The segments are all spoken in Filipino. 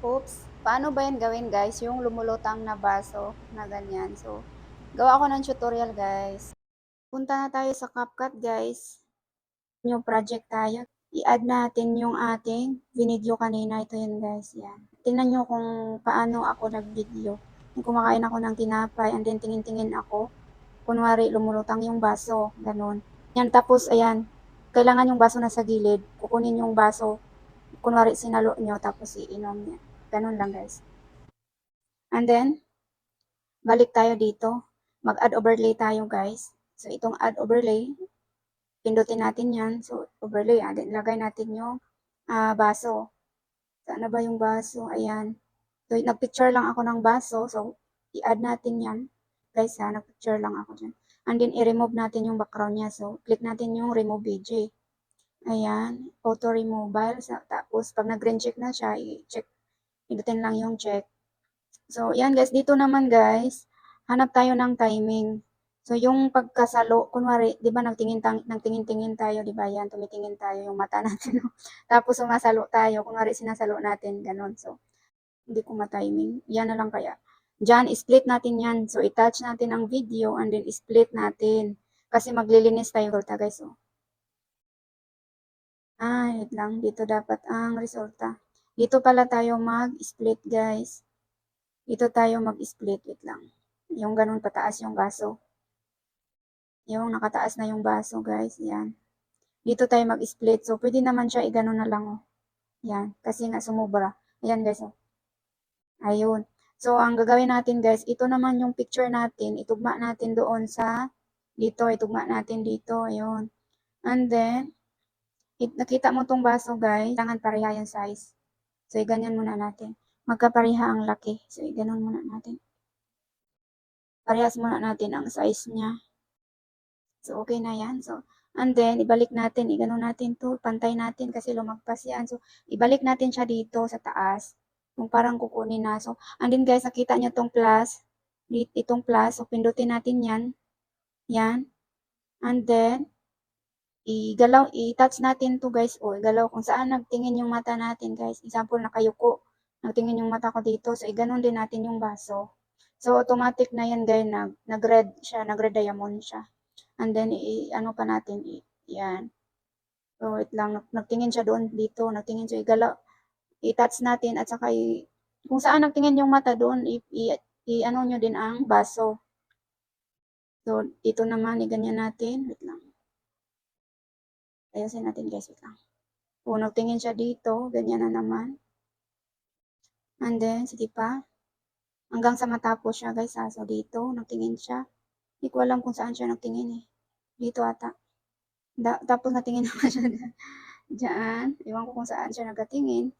Oops, paano ba yan gawin guys? Yung lumulutang na baso na ganyan. So, gawa ko ng tutorial guys. Punta na tayo sa CapCut guys. Yung project tayo. I-add natin yung ating video kanina. Ito yun guys. Yan. Tingnan nyo kung paano ako nag-video. Yung kumakain ako ng tinapay and then tingin-tingin ako. Kunwari lumulutang yung baso. Ganon. Yan tapos ayan. Kailangan yung baso nasa gilid. Kukunin yung baso. Kunwari sinalo nyo tapos iinom niya. Ganon lang guys. And then, balik tayo dito. Mag-add overlay tayo guys. So, itong add overlay, pindutin natin yan. So, overlay. And then, lagay natin yung baso. Saan na ba yung baso? Ayan. So, nag-picture lang ako ng baso. So, i-add natin yan. Guys ha, nag-picture lang ako dyan. And then, i-remove natin yung background niya. So, click natin yung remove BJ. Ayan. Auto removal. Tapos, pag nag-green check na siya, i-check. Pindutin lang yung check. So, yan guys. Dito naman guys, hanap tayo ng timing. So, yung pagkasalo, kunwari, di ba nagtingin-tingin tayo, di ba yan, tumitingin tayo yung mata natin. Tapos, sumasalo tayo, kunwari sinasalo natin, ganun. So, hindi ko ma-timing. Yan na lang kaya. Diyan, split natin yan. So, i-touch natin ang video and then split natin. Kasi maglilinis tayo guys. So, wait lang. Dito dapat ang resulta. Dito pala tayo mag-split guys. Dito tayo mag-split. Wait lang. Yung ganun pataas yung baso. Yung nakataas na yung baso guys. Yan. Dito tayo mag-split. So, pwede naman siya i-ganon na lang. Oh. Yan. Kasi nga sumubra. Ayan guys. Oh. Ayun. So, ang gagawin natin guys, ito naman yung picture natin. Itugma natin doon sa dito. Itugma natin dito. Ayun. And then, nakita mo tong baso guys. Kailangan pareha yung size. So, ganyan muna natin. Magkapareha ang laki. So, ganon muna natin. Parehas muna natin ang size niya. So, okay na yan. So, and then, ibalik natin. Igano natin to. Pantay natin kasi lumagpas yan. So, ibalik natin siya dito sa taas. Kung parang kukunin na. So, and then guys, nakita nyo tong plus. Itong plus. So, pindutin natin yan. Yan. And then, i-touch natin to guys. O, igalaw kung saan nagtingin yung mata natin guys. Example, nakayuko. Nagtingin yung mata ko dito. So, iganon din natin yung baso. So, automatic na yan guys. Nag-red siya. Nag-red diamond siya. And then, ano pa natin, yan. So, wait lang, nagtingin siya doon dito, nagtingin siya, i-touch natin, at saka, kung saan nagtingin yung mata doon, ano nyo din ang baso. So, dito naman, ganyan natin, wait lang. Ayusin natin guys, wait lang. Kung nagtingin siya dito, ganyan na naman. And then, sige pa. Hanggang sa matapos siya guys ha. So, dito, nagtingin siya. Hindi ko alam kung saan siya nagtingin eh. Dito ata. Tapos natingin naman siya dyan. Iwan ko kung saan siya nagatingin.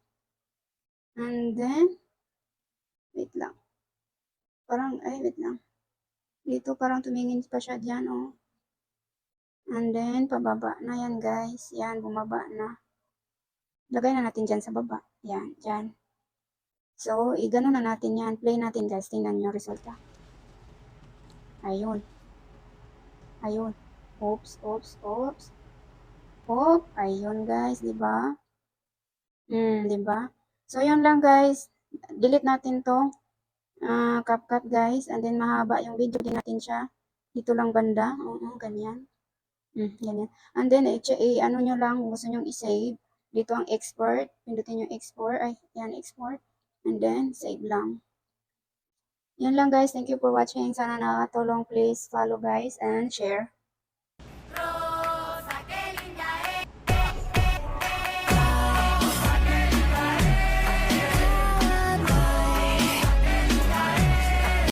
And then, wait lang. Wait lang. Dito parang tumingin pa siya dyan, oh. And then, pababa na yan, guys. Yan, bumaba na. Lagay na natin dyan sa baba. Yan, dyan. So, igano na natin yan. Play natin, guys. Tingnan nyo resulta. Ayun. Ayun. Oops, oops, oops. Oop, ayun, guys. Diba? Diba? So, yun lang, guys. Delete natin to. CapCut guys, and then mahaba yung video din natin siya. Dito lang banda, ganyan. Ganyan. And then, ano nyo lang, kung gusto nyo i-save. Dito ang export, pindutin yung export, yan, export. And then, save lang. Yan lang guys, thank you for watching. Sana nakakatulong, please follow guys and share.